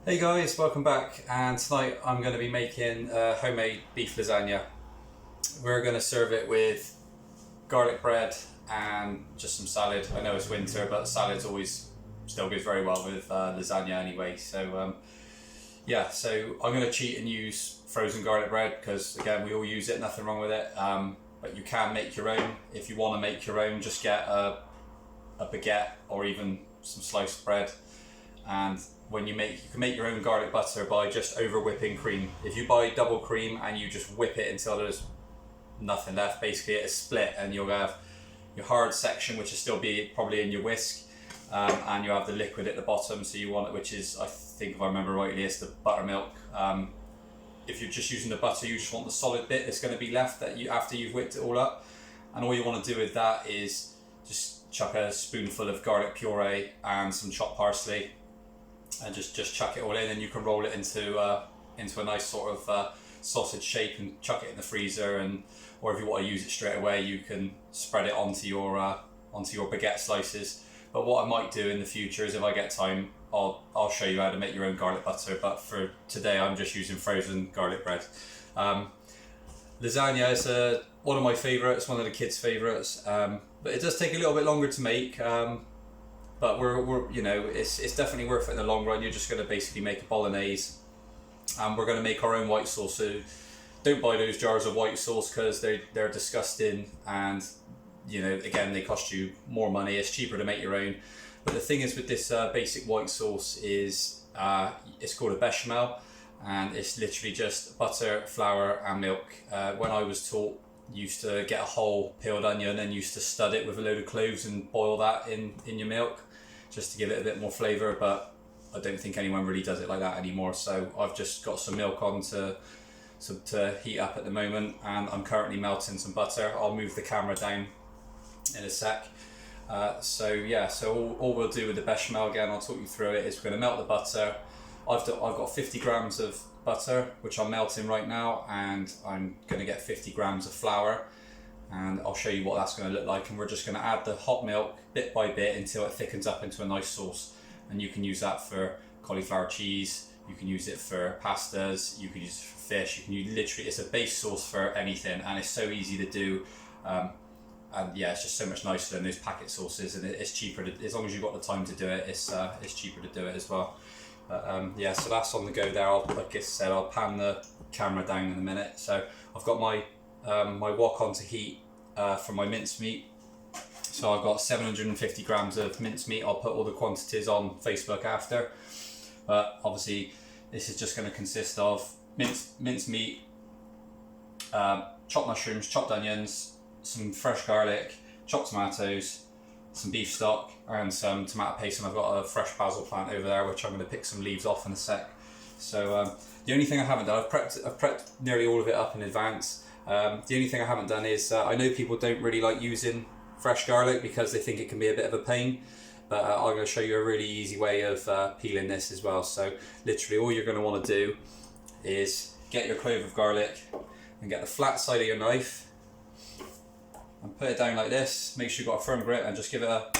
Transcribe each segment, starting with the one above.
Hey guys, welcome back, and tonight I'm going to be making homemade beef lasagna. We're going to serve it with garlic bread and just some salad. I know it's winter, but salad's always still goes very well with lasagna anyway. So I'm going to cheat and use frozen garlic bread because again we all use it, nothing wrong with it. But you can make your own. If you want to make your own, just get a baguette or even some sliced bread. And when you can make your own garlic butter by just over whipping cream. If you buy double cream and you just whip it until there's nothing left, basically it's split, and you'll have your hard section, which will still be probably in your whisk, and you have the liquid at the bottom. So you want it, which is, I think if I remember rightly, it's the buttermilk. If you're just using the butter, you just want the solid bit that's going to be left that you after you've whipped it all up. And all you want to do with that is just chuck a spoonful of garlic puree and some chopped parsley, and just chuck it all in, and you can roll it into a nice sort of sausage shape and chuck it in the freezer. And or if you want to use it straight away, you can spread it onto your baguette slices. But what I might do in the future is, if I get time, I'll show you how to make your own garlic butter. But for today, I'm just using frozen garlic bread. Lasagna is one of my favourites, one of the kids' favourites, but it does take a little bit longer to make. But we're it's definitely worth it in the long run. You're just going to basically make a bolognese, and we're going to make our own white sauce. So don't buy those jars of white sauce because they're disgusting, and again, they cost you more money. It's cheaper to make your own. But the thing is with this basic white sauce is it's called a bechamel, and it's literally just butter, flour, and milk. When I was taught, used to get a whole peeled onion and used to stud it with a load of cloves and boil that in your milk, just to give it a bit more flavour. But I don't think anyone really does it like that anymore. So I've just got some milk on to heat up at the moment, and I'm currently melting some butter. I'll move the camera down in a sec. So all we'll do with the bechamel, again, I'll talk you through it, is we're going to melt the butter. I've got 50 grams of butter, which I'm melting right now, and I'm going to get 50 grams of flour, and I'll show you what that's going to look like. And we're just going to add the hot milk bit by bit until it thickens up into a nice sauce. And you can use that for cauliflower cheese, you can use it for pastas, you can use it for fish, you can use, literally, it's a base sauce for anything, and it's so easy to do. And yeah, it's just so much nicer than those packet sauces, and it's cheaper as long as you've got the time to do it. It's cheaper to do it as well. So that's on the go there. Like I said, I'll pan the camera down in a minute. So I've got my my wok on to heat for my mince meat. So I've got 750 grams of mince meat. I'll put all the quantities on Facebook after. But obviously, this is just going to consist of mince meat, chopped mushrooms, chopped onions, some fresh garlic, chopped tomatoes, some beef stock, and some tomato paste. And I've got a fresh basil plant over there, which I'm going to pick some leaves off in a sec. So the only thing I haven't done, I've prepped nearly all of it up in advance. The only thing I haven't done is I know people don't really like using fresh garlic because they think it can be a bit of a pain, but I'm going to show you a really easy way of peeling this as well. So literally all you're going to want to do is get your clove of garlic and get the flat side of your knife and put it down like this. Make sure you've got a firm grip and just give it a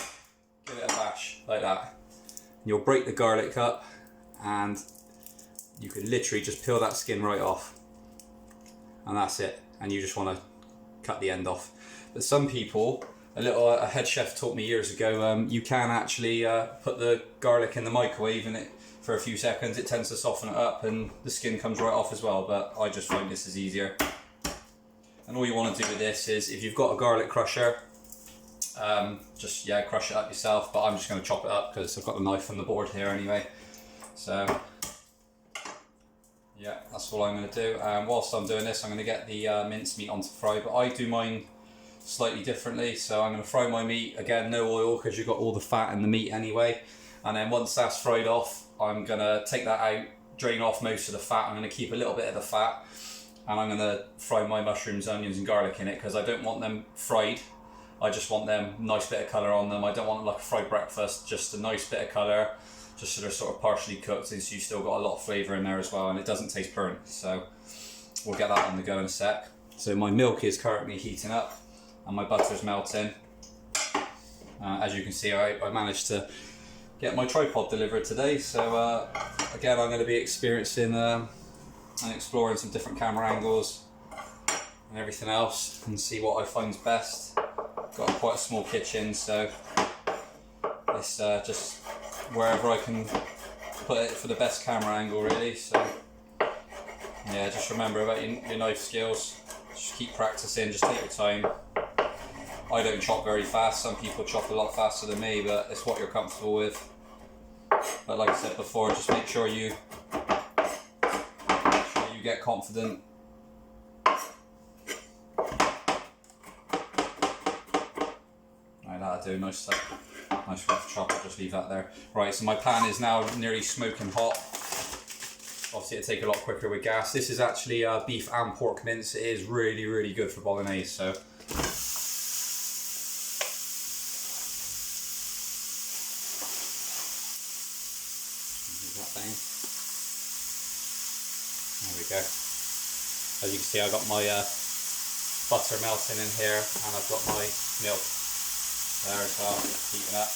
bash like that. And you'll break the garlic up, and you can literally just peel that skin right off, and that's it. And you just want to cut the end off. But some people, a head chef taught me years ago, you can actually put the garlic in the microwave and it for a few seconds. It tends to soften it up and the skin comes right off as well. But I just find this is easier. And all you want to do with this is, if you've got a garlic crusher, just crush it up yourself. But I'm just going to chop it up because I've got the knife on the board here anyway. So yeah, that's all I'm going to do. Whilst I'm doing this, I'm going to get the mincemeat on to fry. But I do mine slightly differently. So I'm going to fry my meat, again, no oil because you've got all the fat in the meat anyway. And then once that's fried off, I'm going to take that out, drain off most of the fat. I'm going to keep a little bit of the fat. And I'm going to fry my mushrooms, onions and garlic in it because I don't want them fried. I just want them nice bit of colour on them. I don't want them like a fried breakfast, just a nice bit of colour, just so they're sort of partially cooked, and so you still got a lot of flavour in there as well, and it doesn't taste burnt. So we'll get that on the go in a sec. So my milk is currently heating up and my butter's melting. As you can see, I managed to get my tripod delivered today. So again, I'm going to be experiencing and exploring some different camera angles and everything else, and see what I find's best. Got quite a small kitchen, so it's just wherever I can put it for the best camera angle, really. So yeah, just remember about your knife skills. Just keep practicing, just take your time. I don't chop very fast, some people chop a lot faster than me, but it's what you're comfortable with. But like I said before, just make sure you get confident. Right, that'll do, nice rough chop, I'll just leave that there. Right, so my pan is now nearly smoking hot. Obviously it'll take a lot quicker with gas. This is actually beef and pork mince. It is really, really good for bolognese, so. There we go. As you can see, I've got my butter melting in here, and I've got my milk there as well, heating up.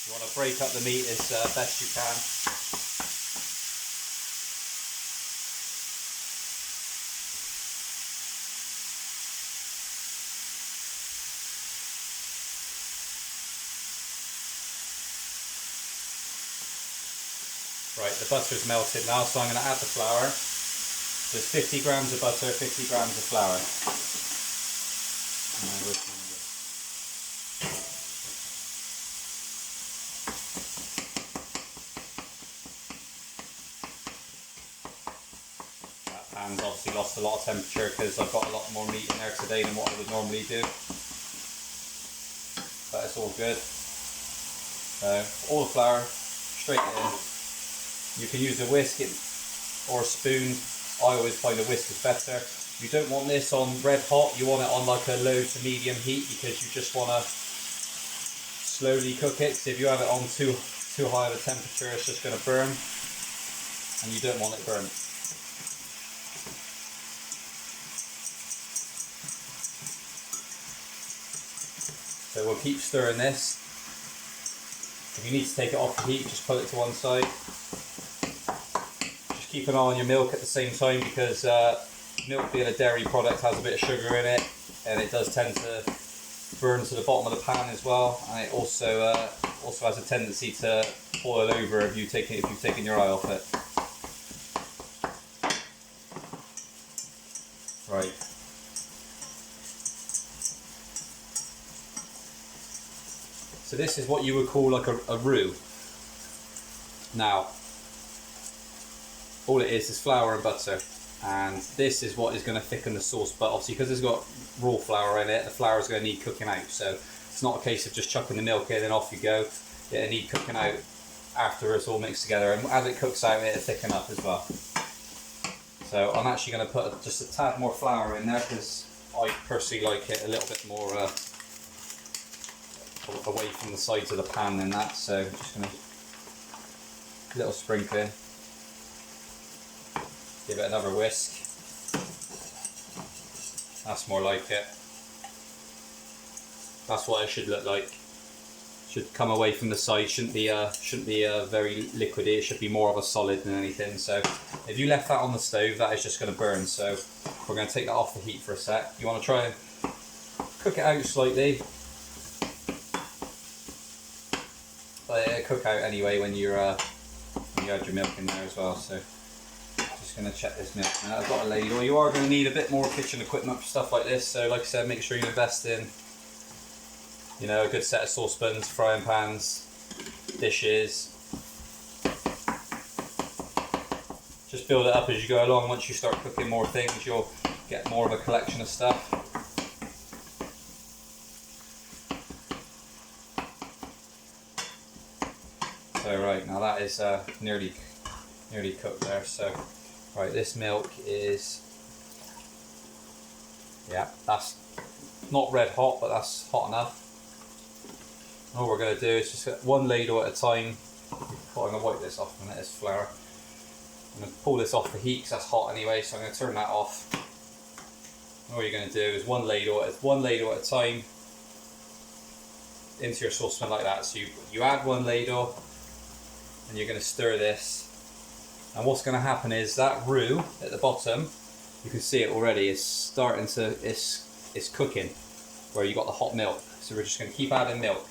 You want to break up the meat as best you can. Right, the butter's melted now, so I'm going to add the flour. So it's 50 grams of butter, 50 grams of flour. That pan's obviously lost a lot of temperature because I've got a lot more meat in there today than what I would normally do. But it's all good. So, all the flour, straight in. You can use a whisk or a spoon. I always find a whisk is better. You don't want this on red hot, you want it on like a low to medium heat, because you just want to slowly cook it. So if you have it on too high of a temperature, it's just going to burn, and you don't want it burnt. So we'll keep stirring this. If you need to take it off the heat, just put it to one side. Keep an eye on your milk at the same time, because milk, being a dairy product, has a bit of sugar in it, and it does tend to burn to the bottom of the pan as well, and it also has a tendency to boil over if you've taken your eye off it. Right. So this is what you would call like a roux. Now, all it is flour and butter, and this is what is going to thicken the sauce. But obviously, because it's got raw flour in it, the flour is going to need cooking out. So it's not a case of just chucking the milk in and off you go. It'll need cooking out after it's all mixed together, and as it cooks out, it'll thicken up as well. So I'm actually going to put just a tad more flour in there, because I personally like it a little bit more away from the sides of the pan than that. So I'm just going to little sprinkling. Give it another whisk. That's more like it. That's what it should look like. Should come away from the side. Shouldn't be very liquidy. It should be more of a solid than anything. So if you left that on the stove, that is just going to burn. So we're going to take that off the heat for a sec. You want to try and cook it out slightly, but it'll cook out anyway when you add your milk in there as well. So. Going to check this milk now. I've got a ladle. You are going to need a bit more kitchen equipment for stuff like this, so like I said, make sure you invest in, you know, a good set of saucepans, frying pans, dishes. Just build it up as you go along. Once you start cooking more things, you'll get more of a collection of stuff. So right, now that is nearly cooked there. So right, this milk is, yeah, that's not red hot, but that's hot enough. All we're going to do is just get one ladle at a time, I'm going to wipe this off and let this flour. I'm going to pull this off the heat because that's hot anyway, so I'm going to turn that off. And all you're going to do is one ladle at a time into your saucepan like that. So you add one ladle and you're going to stir this. And what's going to happen is that roux at the bottom, you can see it already, it's cooking where you got the hot milk. So we're just going to keep adding milk,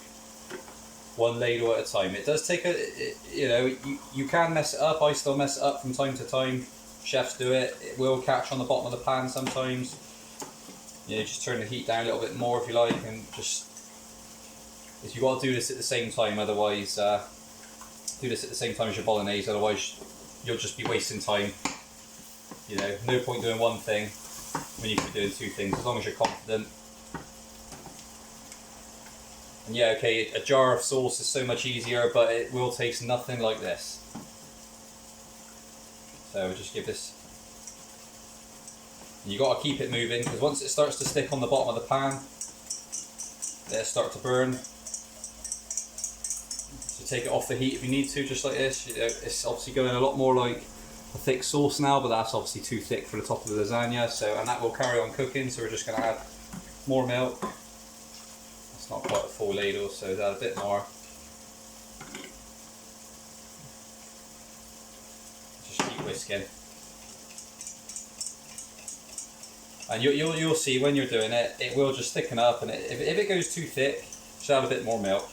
one ladle at a time. It does take you can mess it up. I still mess it up from time to time. Chefs do it. It will catch on the bottom of the pan sometimes. Just turn the heat down a little bit more if you like, and you got to do this at the same time. Otherwise, do this at the same time as your bolognese. Otherwise, you'll just be wasting time. No point doing one thing when you could be doing two things. As long as you're confident. And yeah, okay, a jar of sauce is so much easier, but it will taste nothing like this. So we'll just give this. And you got to keep it moving, because once it starts to stick on the bottom of the pan, it'll start to burn. So take it off the heat if you need to, just like this. It's obviously going a lot more like a thick sauce now, but that's obviously too thick for the top of the lasagna. And that will carry on cooking. So we're just going to add more milk. It's not quite a full ladle, so add a bit more. Just keep whisking. And you'll see when you're doing it, it will just thicken up, and if it goes too thick, just add a bit more milk.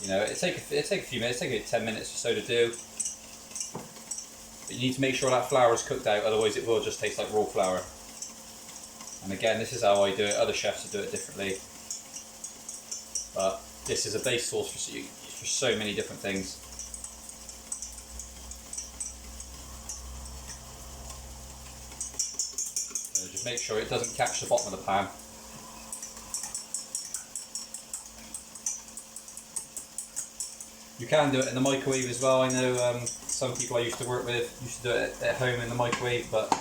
It take a few minutes, take 10 minutes or so to do. But you need to make sure that flour is cooked out, otherwise it will just taste like raw flour. And again, this is how I do it. Other chefs will do it differently. But this is a base sauce for so many different things. So just make sure it doesn't catch the bottom of the pan. You can do it in the microwave as well. I know some people I used to work with used to do it at home in the microwave, but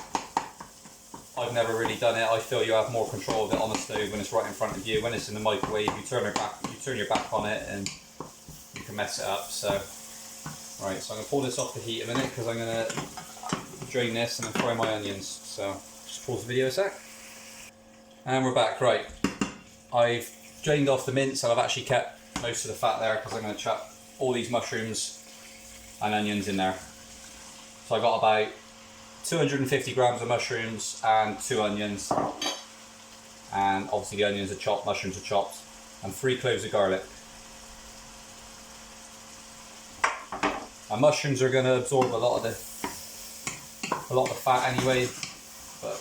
I've never really done it. I feel you have more control of it on the stove when it's right in front of you. When it's in the microwave, you turn your back on it and you can mess it up. So, right, so I'm going to pull this off the heat a minute because I'm going to drain this and then fry my onions. So, just pause the video a sec. And we're back. Right, I've drained off the mince and I've actually kept most of the fat there because I'm going to chuck all these mushrooms and onions in there. So I got about 250 grams of mushrooms and 2 onions, and obviously the onions are chopped, mushrooms are chopped, and 3 cloves of garlic. And mushrooms are going to absorb a lot of the fat anyway, but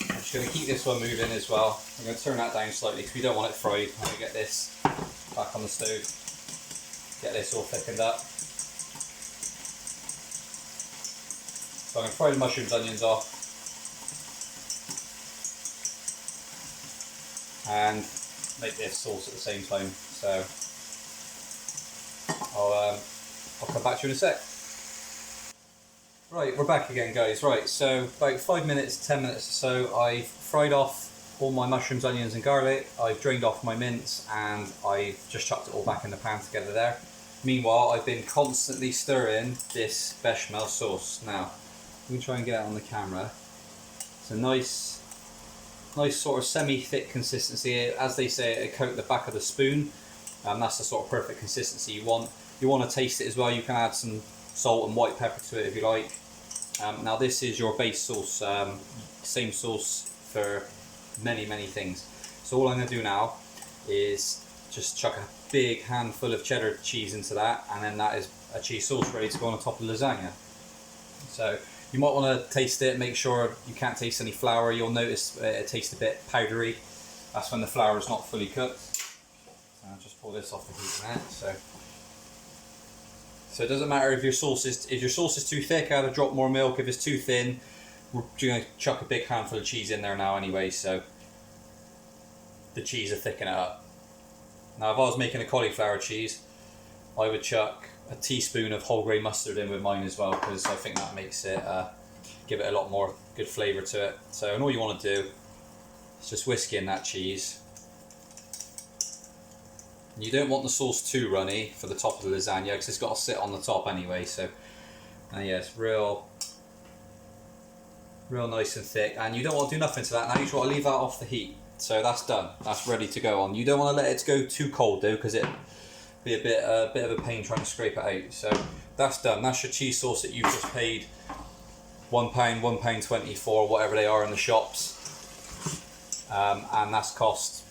I'm just going to keep this one moving as well. I'm going to turn that down slightly because we don't want it fried. I'm going to get this back on the stove, get this all thickened up. So I'm going to fry the mushrooms, onions off, and make this sauce at the same time. So I'll come back to you in a sec. Right, we're back again, guys. Right, so about 5 minutes, 10 minutes or so, I've fried off all my mushrooms, onions and garlic. I've drained off my mince and I've just chucked it all back in the pan together there. Meanwhile, I've been constantly stirring this bechamel sauce. Now, we can try and get it on the camera. It's a nice sort of semi-thick consistency. As they say, it coat the back of the spoon. That's the sort of perfect consistency you want. You want to taste it as well. You can add some salt and white pepper to it if you like. Now this is your base sauce, same sauce for many things. So all I'm going to do now is just chuck a big handful of cheddar cheese into that, and then that is a cheese sauce ready to go on top of the lasagna. So you might want to taste it, make sure you can't taste any flour. You'll notice it tastes a bit powdery. That's when the flour is not fully cooked. So I'll just pull this off the heat now. So it doesn't matter if your sauce is too thick, add a drop more milk. If it's too thin, we're going to chuck a big handful of cheese in there now anyway, so the cheese will thicken it up. Now if I was making a cauliflower cheese, I would chuck a teaspoon of whole grain mustard in with mine as well, because I think that makes it, give it a lot more good flavour to it. So, and all you want to do is just whisk in that cheese. You don't want the sauce too runny for the top of the lasagna because it's got to sit on the top anyway. So yeah, it's real nice and thick, and you don't want to do nothing to that. Now you just want to leave that off the heat. So that's done. That's ready to go on. You don't want to let it go too cold though, because it'd be a bit of a pain trying to scrape it out. So that's done. That's your cheese sauce that you've just paid £1, £1.20 for, whatever they are in the shops, and that's cost,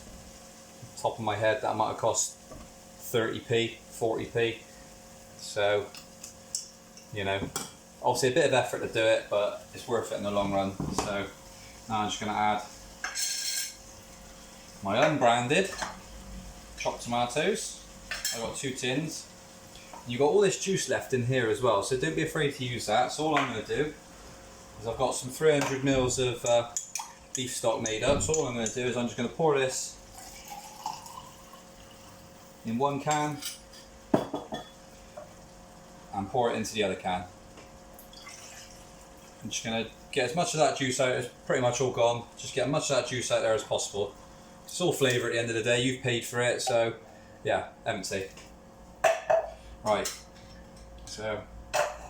top of my head, that might have cost 30p, 40p. So, you know, obviously a bit of effort to do it, but it's worth it in the long run. So now I'm just going to add my unbranded chopped tomatoes. I've got 2 tins. And you've got all this juice left in here as well, so don't be afraid to use that. So all I'm going to do is I've got some 300 mils of beef stock made up. So all I'm going to do is I'm just going to pour this in one can and pour it into the other can. I'm just going to get as much of that juice out. It's pretty much all gone. Just get as much of that juice out there as possible. It's all flavour at the end of the day. You've paid for it, so yeah, empty. Right, so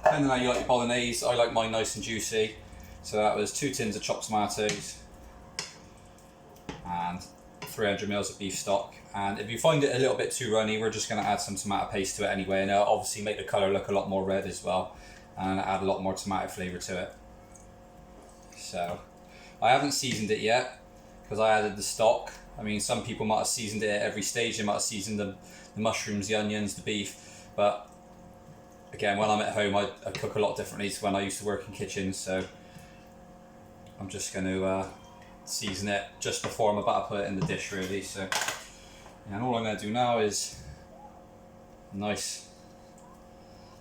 depending on how you like your bolognese, I like mine nice and juicy. So that was 2 tins of chopped tomatoes and 300 mils of beef stock. And if you find it a little bit too runny, we're just going to add some tomato paste to it anyway, and it'll obviously make the colour look a lot more red as well, and add a lot more tomato flavour to it. So I haven't seasoned it yet because I added the stock. I mean, some people might have seasoned it at every stage. They might have seasoned the mushrooms, the onions, the beef. But again, when I'm at home, I cook a lot differently to when I used to work in kitchens. So I'm just going to season it just before I'm about to put it in the dish, really. So, and all I'm going to do now is a nice,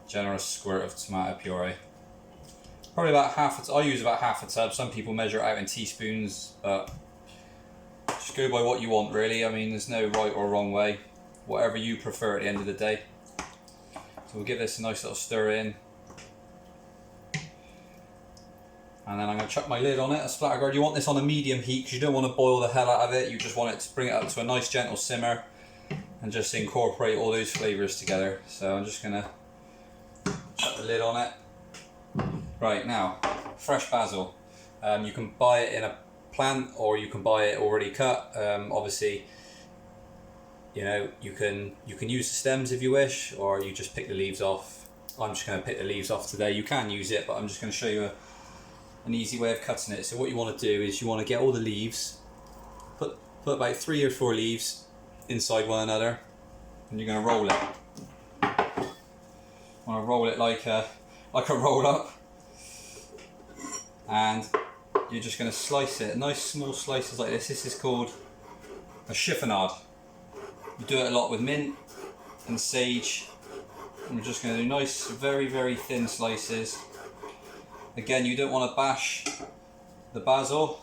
generous squirt of tomato puree. Probably about I use about half a tub. Some people measure it out in teaspoons, but just go by what you want, really. I mean, there's no right or wrong way. Whatever you prefer at the end of the day. So we'll give this a nice little stir in. And then I'm going to chuck my lid on it, a splatterguard. You want this on a medium heat because you don't want to boil the hell out of it. You just want it to bring it up to a nice gentle simmer and just incorporate all those flavours together. So I'm just going to chuck the lid on it. Right, now, fresh basil. You can buy it in a plant or you can buy it already cut. Obviously, you know, you can use the stems if you wish, or you just pick the leaves off. I'm just going to pick the leaves off today. You can use it, but I'm just going to show you an easy way of cutting it. So what you want to do is you want to get all the leaves, put about 3 or 4 leaves inside one another, and you're going to roll it. You want to roll it like a roll up, and you're just going to slice it, nice small slices like this. This is called a chiffonade. You do it a lot with mint and sage, and we're just going to do nice, very, very thin slices. Again, you don't want to bash the basil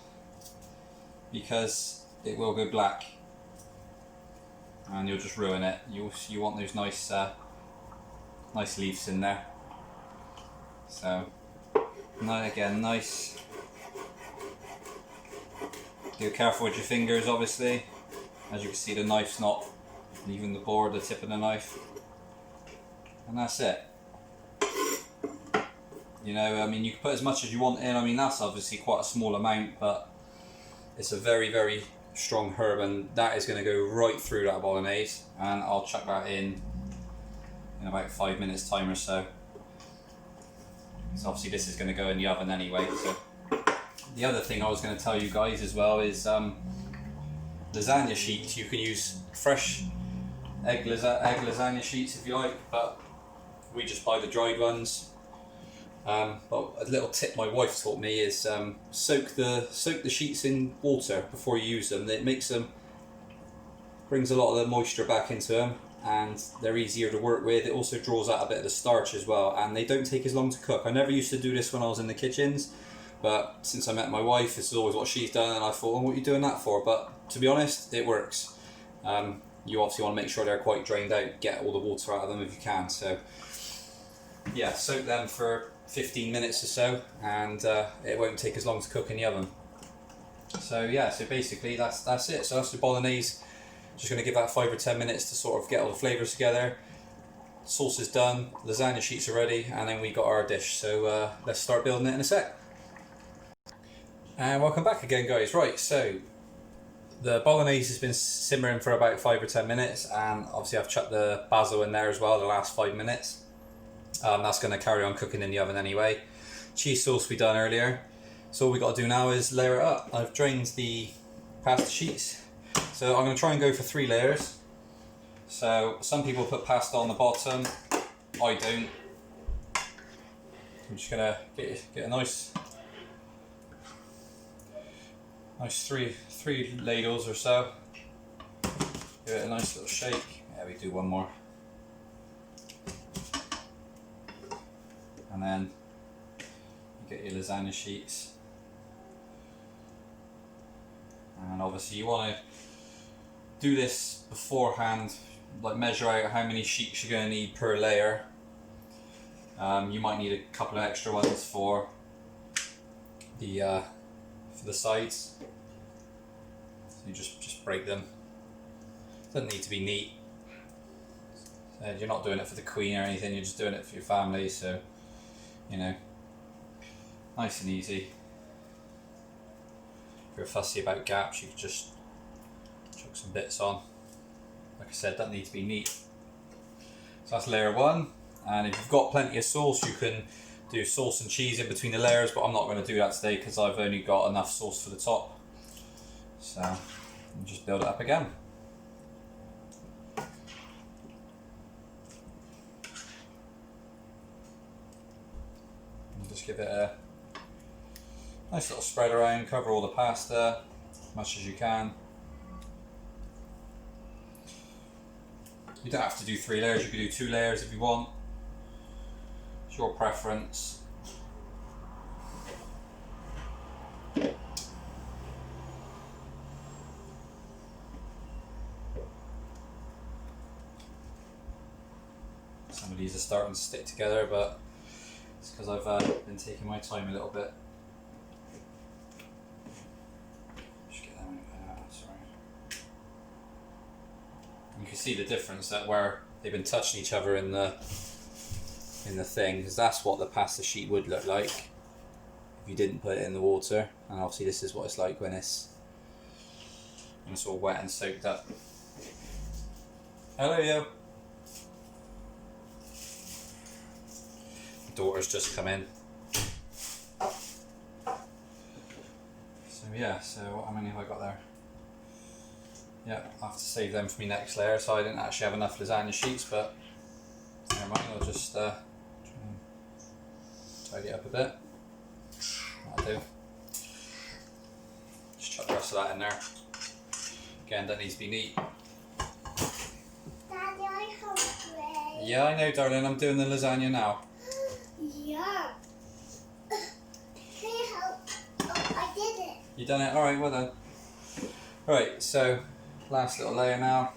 because it will go black and you'll just ruin it. You want those nice nice leaves in there. So again, nice. Be careful with your fingers, obviously. As you can see, the knife's not leaving the board, the tip of the knife, and that's it. You know, I mean, you can put as much as you want in. I mean, that's obviously quite a small amount, but it's a very, very strong herb, and that is going to go right through that bolognese. And I'll chuck that in about 5 minutes time or so. So obviously this is going to go in the oven anyway. So the other thing I was going to tell you guys as well is lasagna sheets. You can use fresh egg lasagna sheets if you like, but we just buy the dried ones. But a little tip my wife taught me is soak the sheets in water before you use them. It brings a lot of the moisture back into them, and they're easier to work with. It also draws out a bit of the starch as well, and they don't take as long to cook. I never used to do this when I was in the kitchens, but since I met my wife, this is always what she's done, and I thought, what are you doing that for? But to be honest, it works. You obviously want to make sure they're quite drained out, get all the water out of them if you can. So yeah, soak them for 15 minutes or so, and it won't take as long to cook in the oven. So yeah, so basically that's it. So that's the bolognese Just going to give that 5 or 10 minutes to sort of get all the flavours together. Sauce is done, lasagna sheets are ready, and then we got our dish. So let's start building it in a sec. And welcome back again, guys. Right, so the bolognese has been simmering for about 5 or 10 minutes, and obviously I've chucked the basil in there as well the last 5 minutes. That's going to carry on cooking in the oven anyway. Cheese sauce we done earlier. So all we got to do now is layer it up. I've drained the pasta sheets, so I'm going to try and go for 3 layers. So some people put pasta on the bottom, I don't. I'm just going to get a nice three ladles or so. Give it a nice little shake. Yeah, we do one more. And then you get your lasagna sheets. And obviously you want to do this beforehand, like measure out how many sheets you're going to need per layer. You might need a couple of extra ones for the sides. So you just break them. Doesn't need to be neat. You're not doing it for the queen or anything, you're just doing it for your family, so you know, nice and easy. If you're fussy about gaps, you could just chuck some bits on. Like I said, doesn't need to be neat. So that's layer 1, and if you've got plenty of sauce, you can do sauce and cheese in between the layers, but I'm not going to do that today because I've only got enough sauce for the top. So just build it up again. And just give it a nice little spread around, cover all the pasta as much as you can. You don't have to do 3 layers, you can do 2 layers if you want. It's your preference. Some of these are starting to stick together, but it's because I've been taking my time a little bit. Just get them out. Sorry. You can see the difference that where they've been touching each other in the thing, because that's what the pasta sheet would look like if you didn't put it in the water. And obviously this is what it's like when it's all wet and soaked up. Hello, yo. Daughter's just come in. So yeah, so how many have I got there? Yeah, I'll have to save them for my next layer, so I didn't actually have enough lasagna sheets, but never mind, I'll just try and tidy it up a bit. That'll do. Just chuck the rest of that in there. Again, that needs to be neat. Daddy, I'm hungry. Yeah, I know, darling, I'm doing the lasagna now. Yeah. Can you help? Oh, I did it. You done it? Alright, well done. Right, so last little layer now.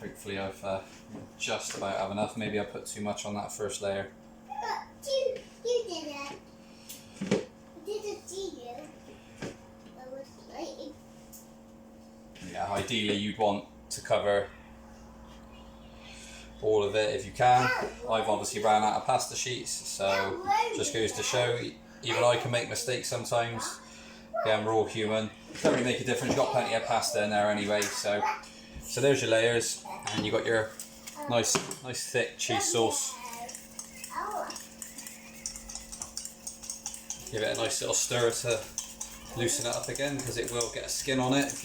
Hopefully I've just about have enough. Maybe I put too much on that first layer. You did it. I didn't see you. I was playing. Yeah, ideally you'd want to cover all of it if you can. I've obviously ran out of pasta sheets, so just goes to show even I can make mistakes sometimes. Again, we're all human. Don't really make a difference, you've got plenty of pasta in there anyway. So there's your layers, and you got your nice thick cheese sauce. Give it a nice little stir to loosen it up again, because it will get a skin on it if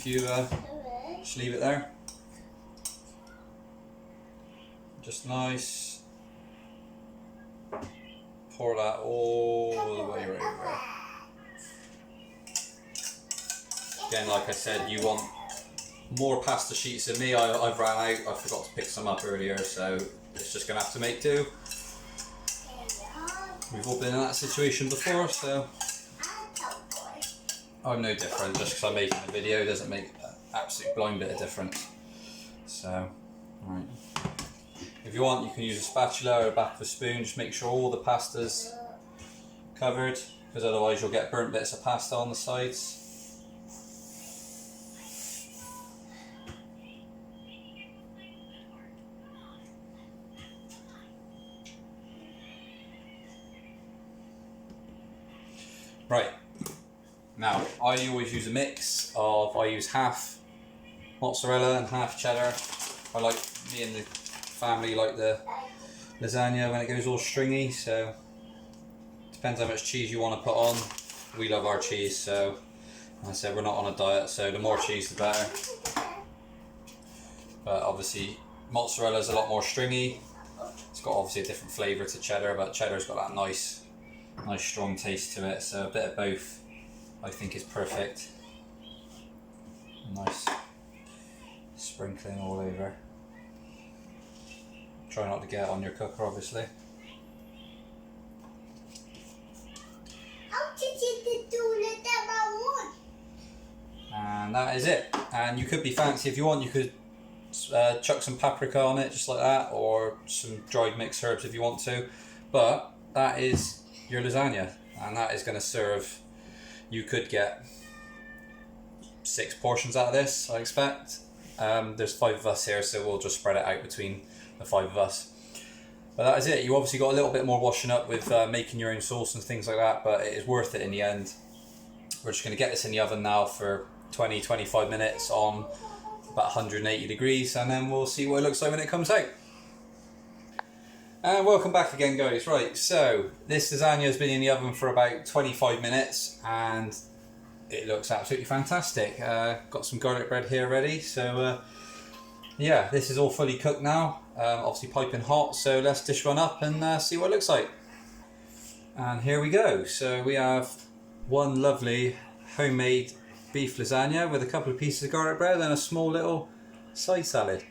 you just leave it there. Just nice. Pour that all the way over. Again, like I said, you want more pasta sheets than me. I've ran out. I forgot to pick some up earlier, so it's just going to have to make do. We've all been in that situation before, so I'm no different. Just because I'm making a video doesn't make an absolute blind bit of difference. So, alright. If you want, you can use a spatula or a back of a spoon. Just make sure all the pasta's covered, because otherwise you'll get burnt bits of pasta on the sides. Right, now I always use a mix of, I use half mozzarella and half cheddar. Me and the family like the lasagna when it goes all stringy, so depends how much cheese you want to put on. We love our cheese, so like I said, we're not on a diet, so the more cheese the better. But obviously mozzarella is a lot more stringy. It's got obviously a different flavour to cheddar, but cheddar's got that nice strong taste to it, so a bit of both I think is perfect. Nice sprinkling all over. Try not to get it on your cooker, obviously. How did you do it that one? And that is it. And you could be fancy if you want, you could chuck some paprika on it just like that, or some dried mixed herbs if you want to, but that is your lasagna, and that is going to serve, you could get 6 portions out of this, I expect. There's 5 of us here, so we'll just spread it out between the 5 of us. But that is it. You obviously got a little bit more washing up with making your own sauce and things like that, but it is worth it in the end. We're just going to get this in the oven now for 20-25 minutes on about 180 degrees, and then we'll see what it looks like when it comes out. And welcome back again, guys. Right, so this lasagna has been in the oven for about 25 minutes and it looks absolutely fantastic. Got some garlic bread here ready, so yeah, this is all fully cooked now, obviously piping hot, so let's dish one up and see what it looks like. And here we go. So we have one lovely homemade beef lasagna with a couple of pieces of garlic bread and a small little side salad.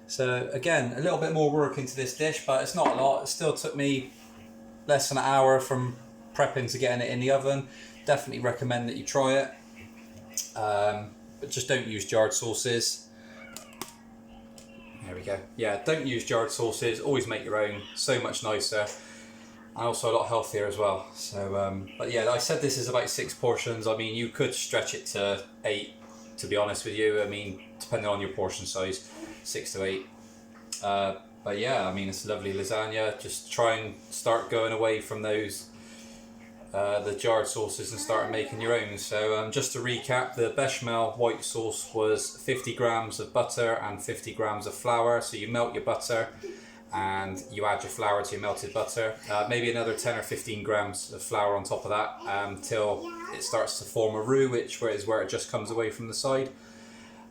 So again, a little bit more work into this dish, but it's not a lot. It still took me less than an hour from prepping to getting it in the oven. Definitely recommend that you try it, but just don't use jarred sauces. There we go. Yeah, don't use jarred sauces. Always make your own. So much nicer, and also a lot healthier as well. So, but yeah, I said this is about 6 portions. I mean, you could stretch it to 8, to be honest with you. I mean, depending on your portion size, 6 to 8. But yeah, I mean, it's lovely lasagna. Just try and start going away from those the jarred sauces and start making your own. So just to recap, the bechamel white sauce was 50 grams of butter and 50 grams of flour. So you melt your butter and you add your flour to your melted butter. Maybe another 10 or 15 grams of flour on top of that until it starts to form a roux, which is where it just comes away from the side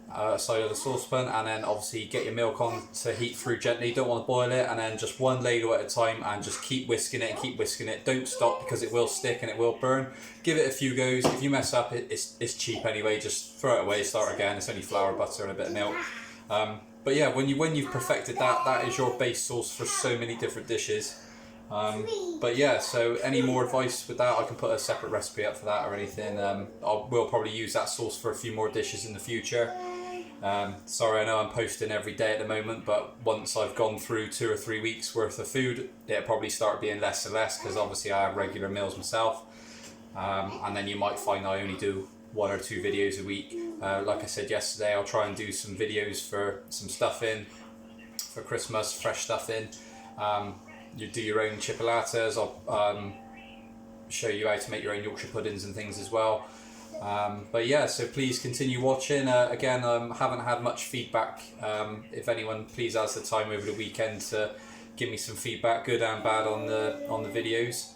of the saucepan, and then obviously get your milk on to heat through gently. Don't want to boil it, and then just one ladle at a time and just keep whisking it and keep whisking it. Don't stop because it will stick and it will burn. Give it a few goes. If you mess up, it's cheap anyway. Just throw it away, start again. It's only flour, butter and a bit of milk. But yeah, when you've perfected that, that is your base sauce for so many different dishes. But yeah, so any more advice with that, I can put a separate recipe up for that or anything. We'll probably use that sauce for a few more dishes in the future. Sorry, I know I'm posting every day at the moment, but once I've gone through 2 or 3 weeks worth of food, it'll probably start being less and less, because obviously I have regular meals myself. And then you might find I only do 1 or 2 videos a week. Like I said yesterday, I'll try and do some videos for some stuffing for Christmas, fresh stuffing. You do your own chipolatas. I'll show you how to make your own Yorkshire puddings and things as well. But yeah, so please continue watching. Again, haven't had much feedback. If anyone please has the time over the weekend to give me some feedback, good and bad, on the videos.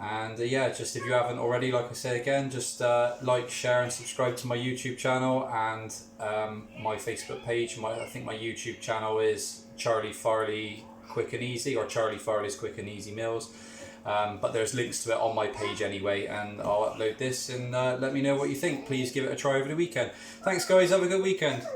And yeah, just if you haven't already, like I say again, just like, share and subscribe to my YouTube channel and my Facebook page. I think my YouTube channel is Charlie Farley Quick and Easy, or Charlie Farley's Quick and Easy Meals. But there's links to it on my page anyway, and I'll upload this and let me know what you think. Please give it a try over the weekend. Thanks guys, have a good weekend.